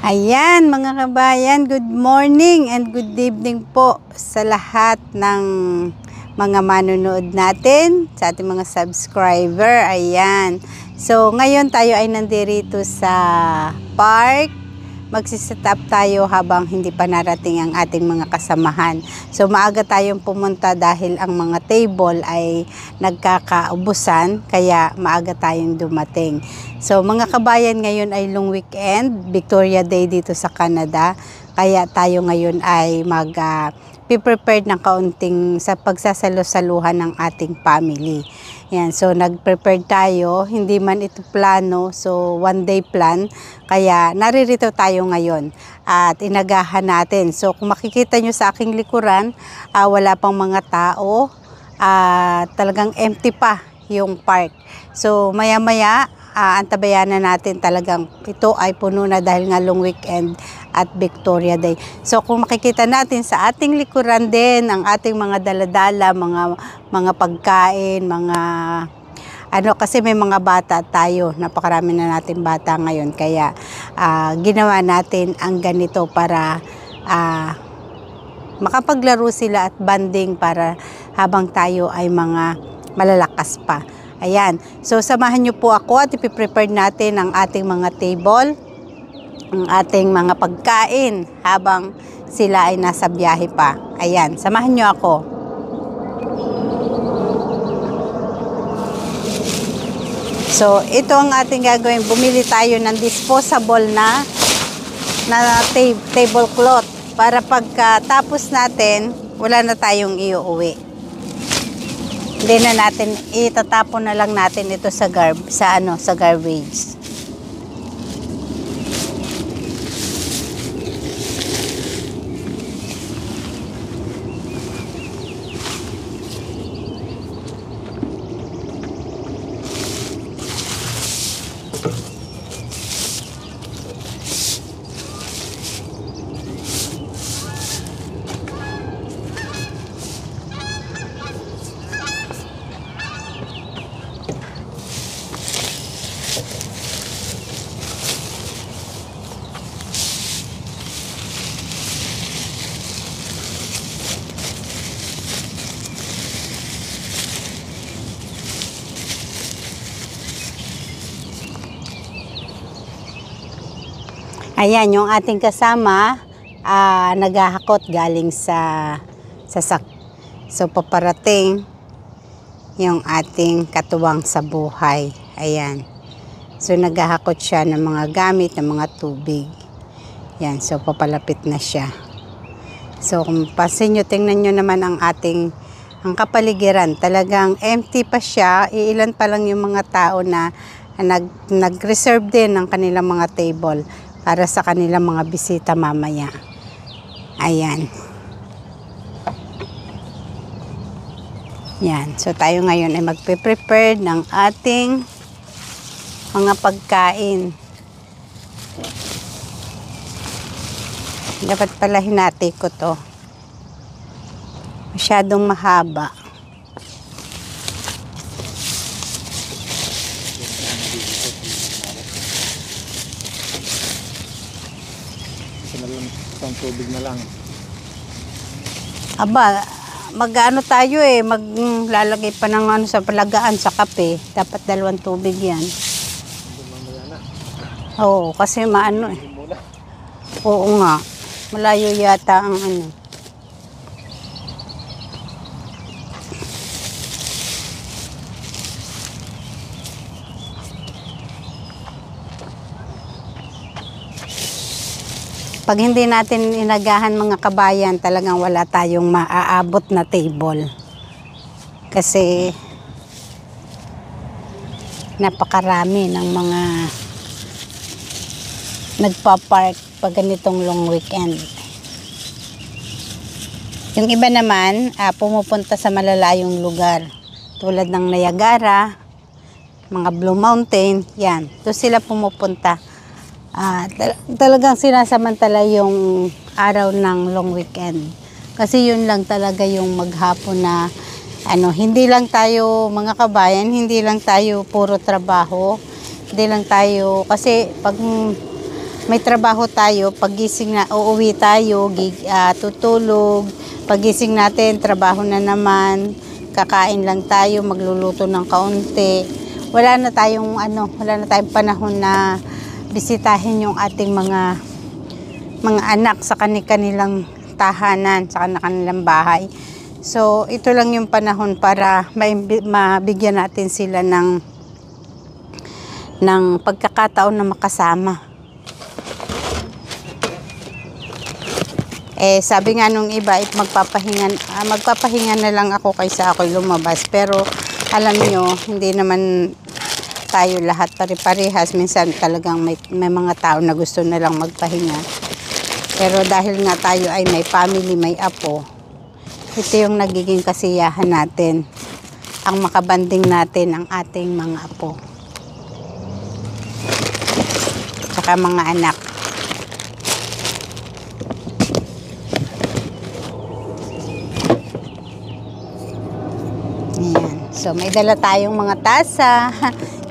Ayan mga kabayan, good morning and good evening po sa lahat ng mga manonood natin, sa ating mga subscriber. Ayan. So ngayon tayo ay nandito sa park. Magsiset up tayo habang hindi pa narating ang ating mga kasamahan. So maaga tayong pumunta dahil ang mga table ay nagkakaubusan, kaya maaga tayong dumating. So mga kabayan, ngayon ay long weekend, Victoria Day dito sa Canada. Kaya tayo ngayon ay prepared ng kaunting sa pagsasalo-saluhan ng ating family. Yan, so nag-prepare tayo, hindi man ito plano, so one day plan, kaya naririto tayo ngayon at inagahan natin. So kung makikita nyo sa aking likuran, wala pang mga tao, talagang empty pa yung park. So maya-maya, antabayanan natin, talagang ito ay puno na dahil nga long weekend at Victoria Day. So kung makikita natin sa ating likuran din ang ating mga daladala, mga pagkain, kasi may mga bata tayo, napakarami na natin bata ngayon, kaya ginawa natin ang ganito para makapaglaro sila at banding para habang tayo ay mga malalakas pa. Ayan, so samahan nyo po ako at ipiprepare natin ang ating mga table, ang ating mga pagkain habang sila ay nasa biyahe pa. Ayan, samahan nyo ako. So ito ang ating gagawin, bumili tayo ng disposable na tablecloth para pagkatapos natin, wala na tayong iuwi. Hindi na natin, itatapon na lang natin ito sa garbage. Ayan, yung ating kasama, naghahakot galing sa sak. So, paparating yung ating katuwang sa buhay. Ayan. So, naghahakot siya ng mga gamit, ng mga tubig. Ayan, so papalapit na siya. So, kung pansin nyo, tingnan nyo naman ang kapaligiran. Talagang empty pa siya. Iilan pa lang yung mga tao na nag-reserve din ng kanilang mga table para sa kanilang mga bisita mamaya. Ayan. Yan. So tayo ngayon ay magpe-prepare ng ating mga pagkain. Dapat pala hinati ko to. Masyadong mahaba. Isang tubig na lang. Aba, maglalagay pa ng sa palagaan sa kape. Dapat 2 tubig yan. Oo, kasi Oo nga. Malayo yata ang Pag hindi natin inagahan mga kabayan, talagang wala tayong maaabot na table. Kasi napakarami ng mga nagpa-park pag ganitong long weekend. Yung iba naman, pumupunta sa malalayong lugar. Tulad ng Niagara, mga Blue Mountain, yan. Doon sila pumupunta. Talagang sinasamantala yung araw ng long weekend. Kasi yun lang talaga yung maghapon na hindi lang tayo mga kabayan, hindi lang tayo puro trabaho. Hindi lang tayo, kasi pag may trabaho tayo, pagising na uuwi tayo, tutulog, pagising natin, trabaho na naman, kakain lang tayo, magluluto ng kaunti. Wala na tayong panahon na bisitahin yung ating mga anak sa kanilang tahanan, sa kanilang bahay. So, ito lang yung panahon para mabigyan natin sila ng pagkakataon na makasama. Sabi nga nung iba, magpapahinga na lang ako kaysa ako'y lumabas. Pero, alam nyo, hindi naman tayo lahat pare-parehas. Minsan talagang may mga tao na gusto na lang magpahinga. Pero dahil nga tayo ay may family, may apo, ito yung nagiging kasiyahan natin. Ang makabanding natin ang ating mga apo. Saka mga anak. Ayan. So, may dala tayong mga tasa.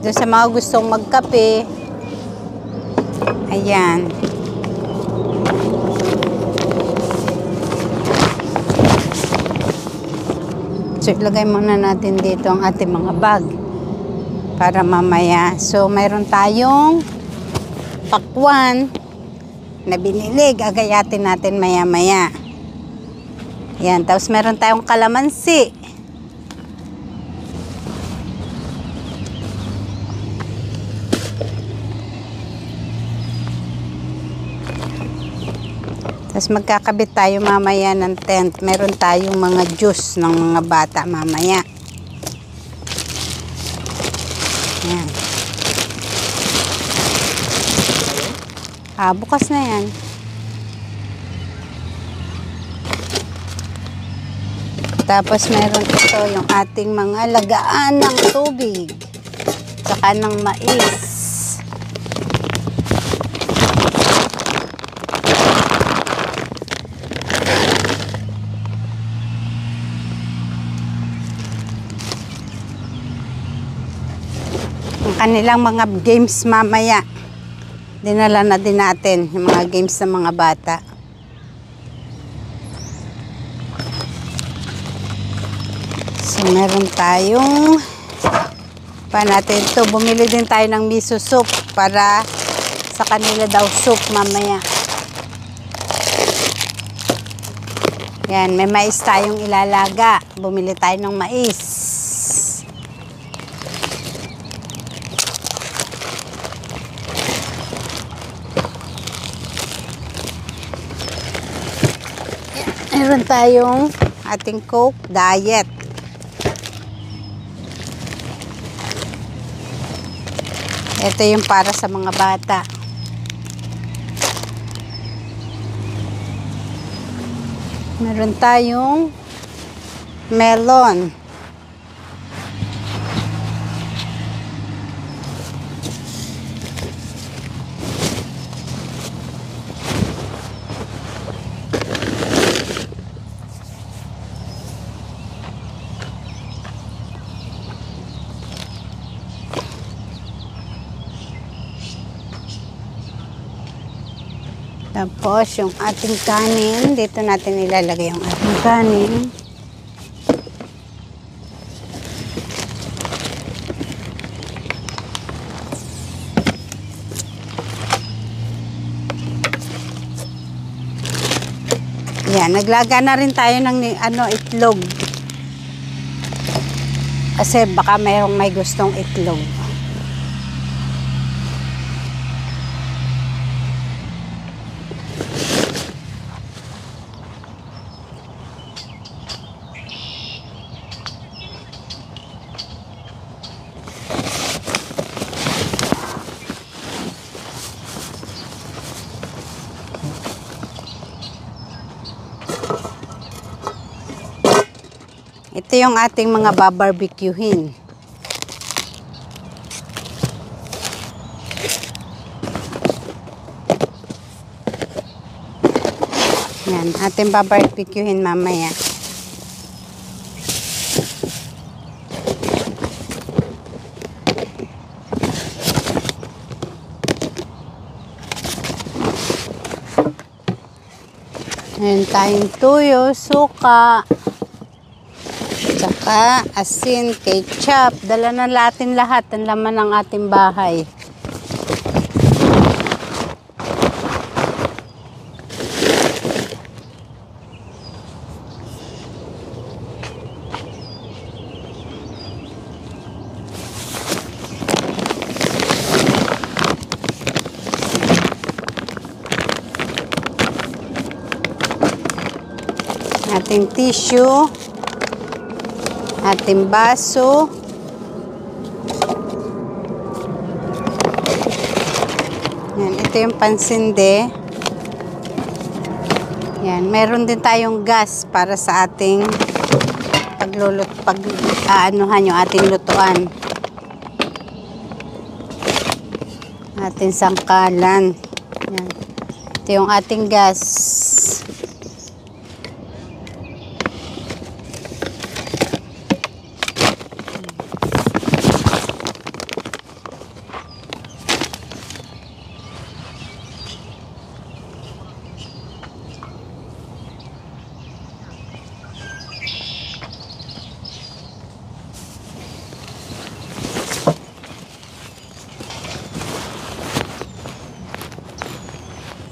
Doon sa mga gustong magkape. Ayan. So, ilagay muna natin dito ang ating mga bag para mamaya. So, mayroon tayong pakwan na binili. Gagayatin natin maya-maya. Yan. Tapos, meron tayong kalamansi. Tapos magkakabit tayo mamaya ng tent. Meron tayong mga juice ng mga bata mamaya. Yan. Bukas na yan. Tapos meron ito yung ating mga lagaan ng tubig. Saka ng mais. Kanilang mga games mamaya. Dinala na din natin yung mga games ng mga bata. So, meron tayong natin ito. Bumili din tayo ng miso soup para sa kanila daw soup mamaya. Yan, may mais tayong ilalaga. Bumili tayo ng mais. Meron tayong ating Coke Diet. Ito yung para sa mga bata. Meron tayong melon. Tapos, yung ating kanin, dito natin ilalagay yung ating kanin. Yan, naglaga na rin tayo ng itlog. Kasi baka mayroong may gustong itlog. Ito yung ating mga babarbecuehin. Yan, ating babarbecuehin mamaya. Meron tayong tuyo, suka, tsaka asin, ketchup. Dala na natin lahat ang laman ng ating bahay. Ating tissue, ating baso, yan, ito yung pansinde. Yan, meron din tayong gas para sa ating pag-aanuhan yung ating lutuan. Ating sangkalan. Yan. Ito yung ating gas.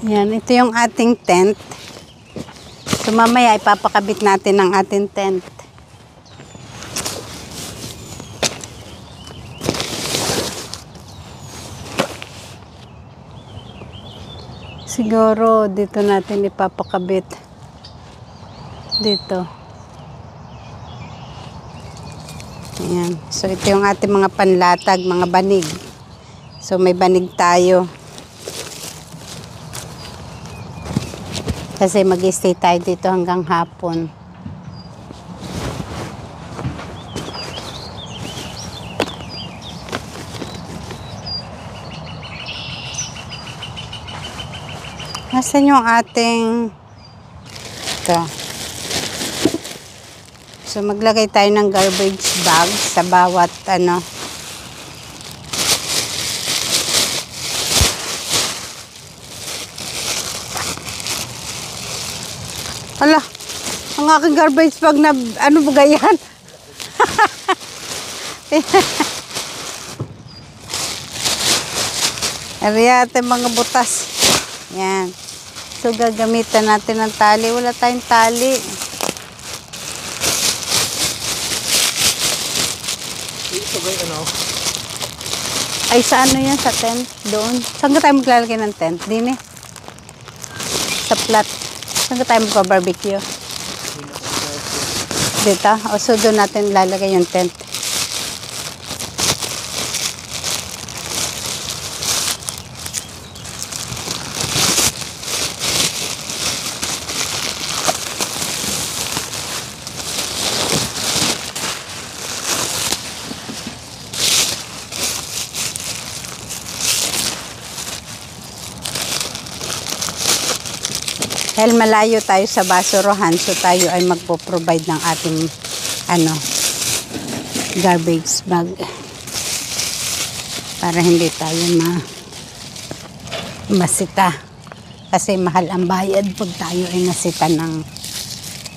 Yan, ito yung ating tent. So mamaya ipapakabit natin ang ating tent. Siguro dito natin ipapakabit. Dito. Ayan. So ito yung ating mga panlatag, mga banig. So may banig tayo. Kasi mag-stay tayo dito hanggang hapon. Nasaan yung ating ito? So maglagay tayo ng garbage bag sa bawat ano. Hala, ang aking garbage bag na ano ba yan? Ariyate mga butas. Yan. So gagamitan natin ng tali. Wala tayong tali. Ito ba ano? Ay sa ano yan? Sa tent? Doon. Saan ka tayo maglalagay ng tent? Din eh. Sa plat. Saan ka tayo magpa-barbecue? Dito? O so doon natin lalagay yung tent. Dahil malayo tayo sa Basurohan, so tayo ay magpo-provide ng ating ano, garbage bag. Para hindi tayo masita. Kasi mahal ang bayad pag tayo ay nasita ng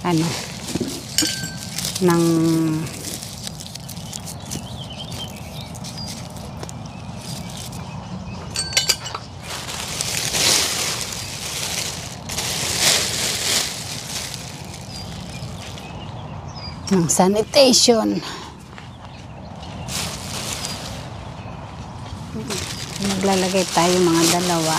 ano, ng sanitation. Maglalagay tayo mga dalawa.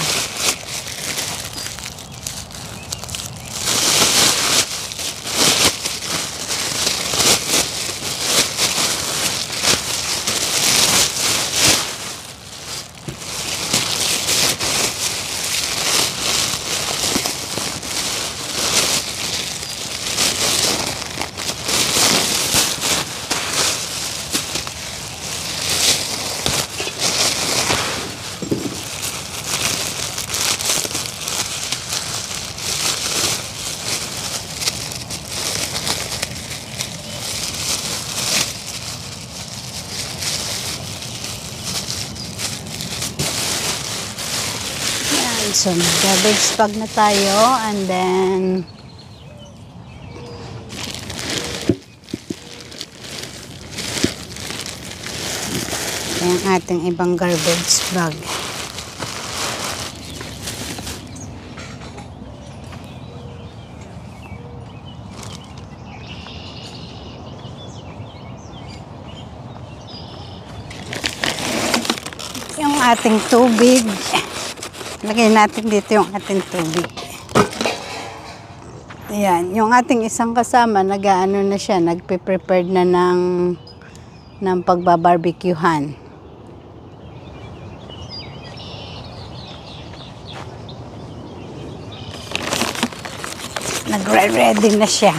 So, garbage bag na tayo and then ating ibang garbage bag. Yung ating tubig. Lagay natin dito yung ating tubig. Ayan, yung ating isang kasama, nag-ano na siya, nagpe-prepared na ng pagbabarbecuehan. Nagre-ready na siya.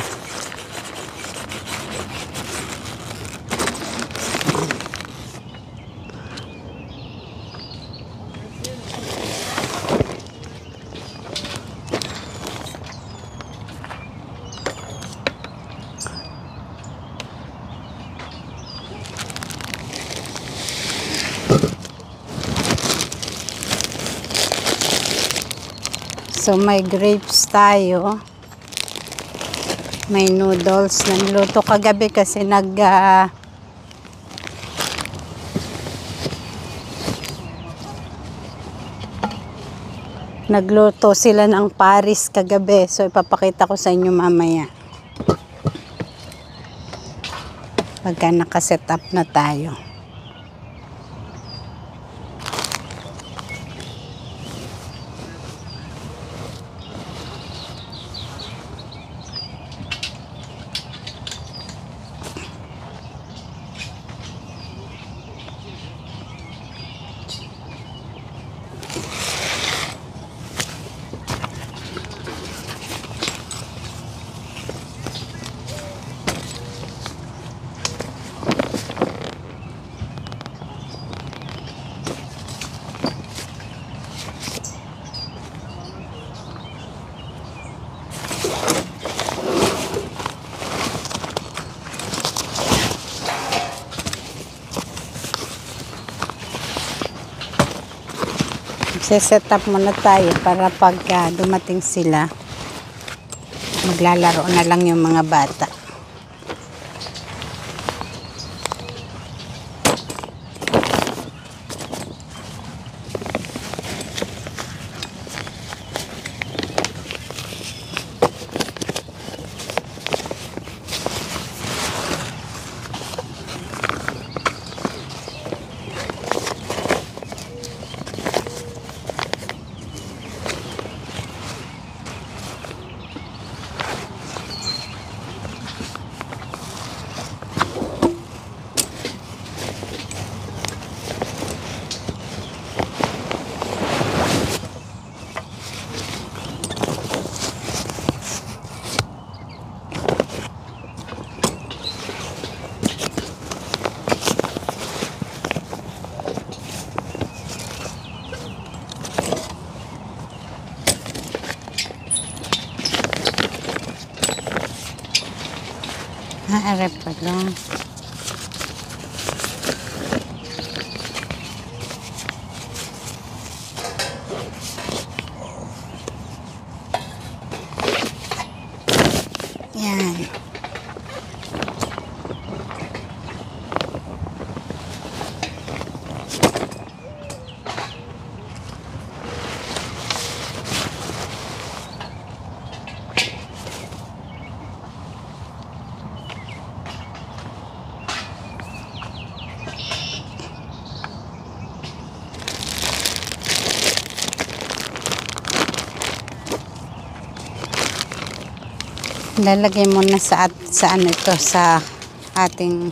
So, may grapes tayo. May noodles. Nagluto kagabi kasi nagluto sila ng Paris kagabi. So, ipapakita ko sa inyo mamaya. Pagka nakaset up na tayo. Set up muna tayo para pagka dumating sila, maglalaro na lang yung mga bata. Arep pa lang. Yan. Lalagay mo na sa ano ito, sa ating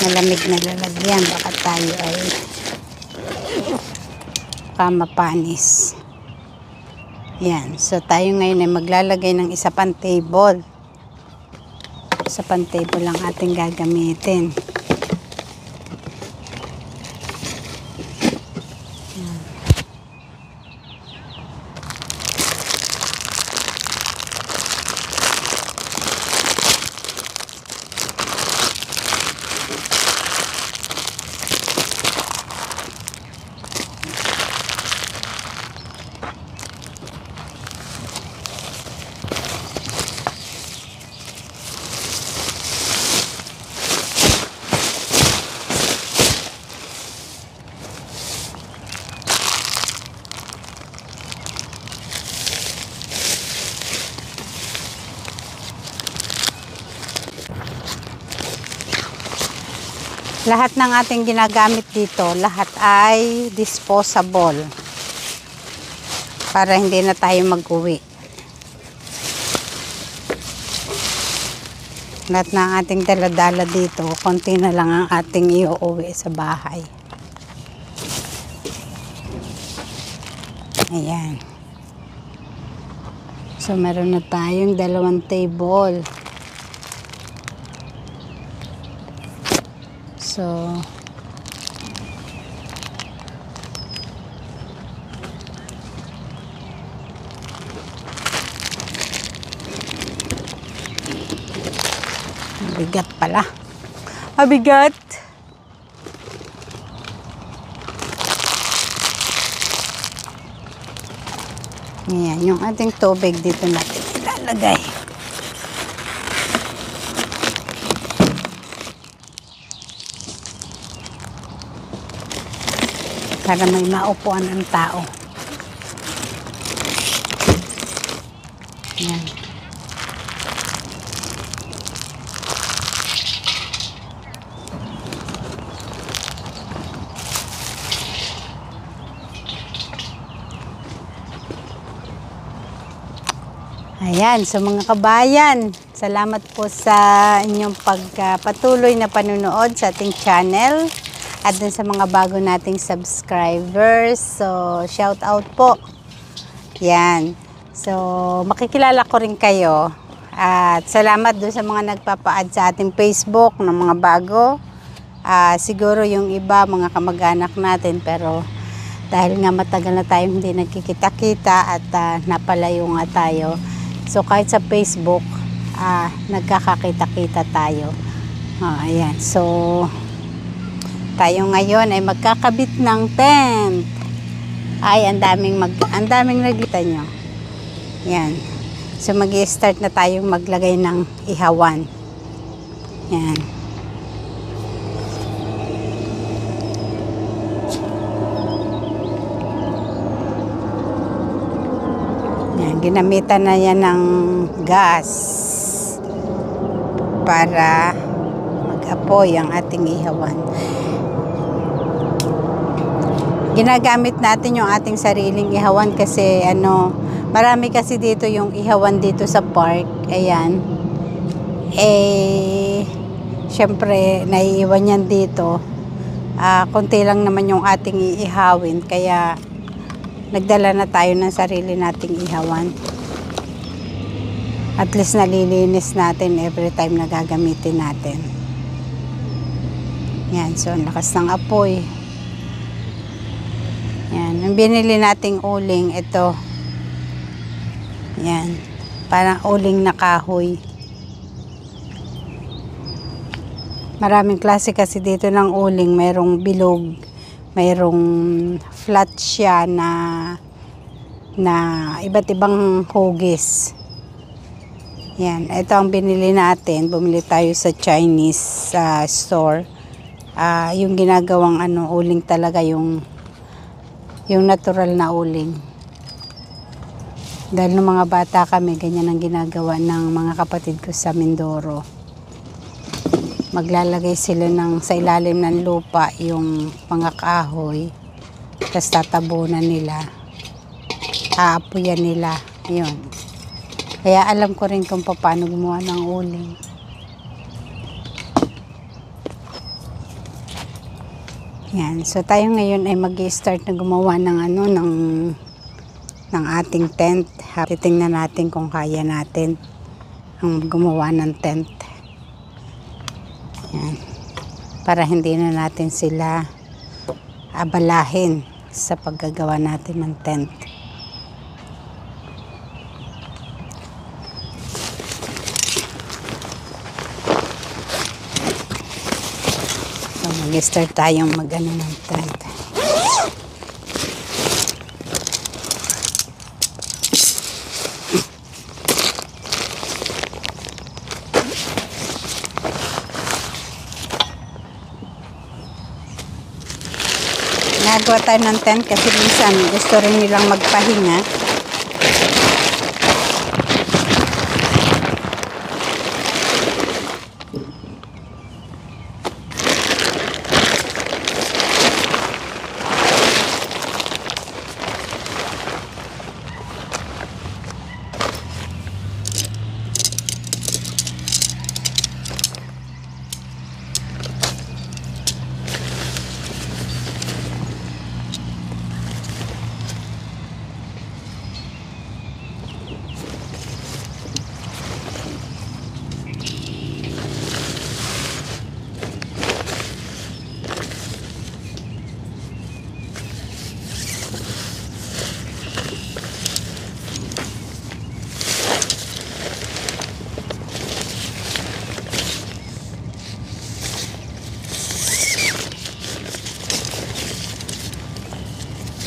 malamig na lalagyan, baka tayo ay mapanis. Yan, so tayo ngayon ay maglalagay ng isa pang table. Isa pang table ang ating gagamitin. Lahat ng ating ginagamit dito, lahat ay disposable. Para hindi na tayo mag-uwi. Lahat ng ating dala-dala dito, konti na lang ang ating iuuwi sa bahay. Ayan. So, meron na tayong 2 table. So, mabigat pala. Mabigat. Ayan, yung ating tubig dito natin ilalagay. Para may maupuan ang tao. Ayan. Ayan, so mga kabayan, salamat po sa inyong pagpatuloy na panunood sa ating channel at dun sa mga bago nating subscribers. So, shout out po. Yan. So, makikilala ko rin kayo. At salamat dun sa mga nagpapa-add sa ating Facebook ng mga bago. Siguro yung iba, mga kamag-anak natin, pero dahil nga matagal na tayo hindi nagkikita-kita at napalayo nga tayo. So, kahit sa Facebook, nagkakakita-kita tayo. Ayan. So, tayo ngayon ay magkakabit ng tent. Ay, ang daming naglita nyo. Ayan. So, mag-i-start na tayong maglagay ng ihawan. Ayan. Ginamitan na yan ng gas para mag-apoy ang ating ihawan. Ginagamit natin yung ating sariling ihawan kasi marami kasi dito yung ihawan dito sa park. Ayan. Syempre naiiwan yan dito. Konti lang naman yung ating iihawin kaya nagdala na tayo ng sarili nating ihawan. At least nalilinis natin every time na gagamitin natin. Yan, so ang lakas ng apoy. Yan, ang binili nating uling, ito. Yan, parang uling na kahoy. Maraming klase kasi dito ng uling, mayroong bilog, mayroong flat siya na iba't ibang hugis. Yan, ito ang binili natin. Bumili tayo sa Chinese store. Yung ginagawang uling talaga, yung natural na uling. Dahil nung mga bata kami, ganyan ang ginagawa ng mga kapatid ko sa Mindoro. Maglalagay sila sa ilalim ng lupa yung mga kahoy, tapos tatabunan nila, aapuyan nila, yun. Kaya alam ko rin kung paano gumawa ng uling. Yan, so tayo ngayon ay mag-i-start na gumawa ng ng ating tent. Titingnan natin kung kaya natin ang gumawa ng tent. Yan. Para hindi na natin sila abalahin sa paggagawa natin ng tent. So, mag-start tayong mag-ano ng tent. Nagawa tayo ng tent kasi minsan gusto rin nilang magpahinga.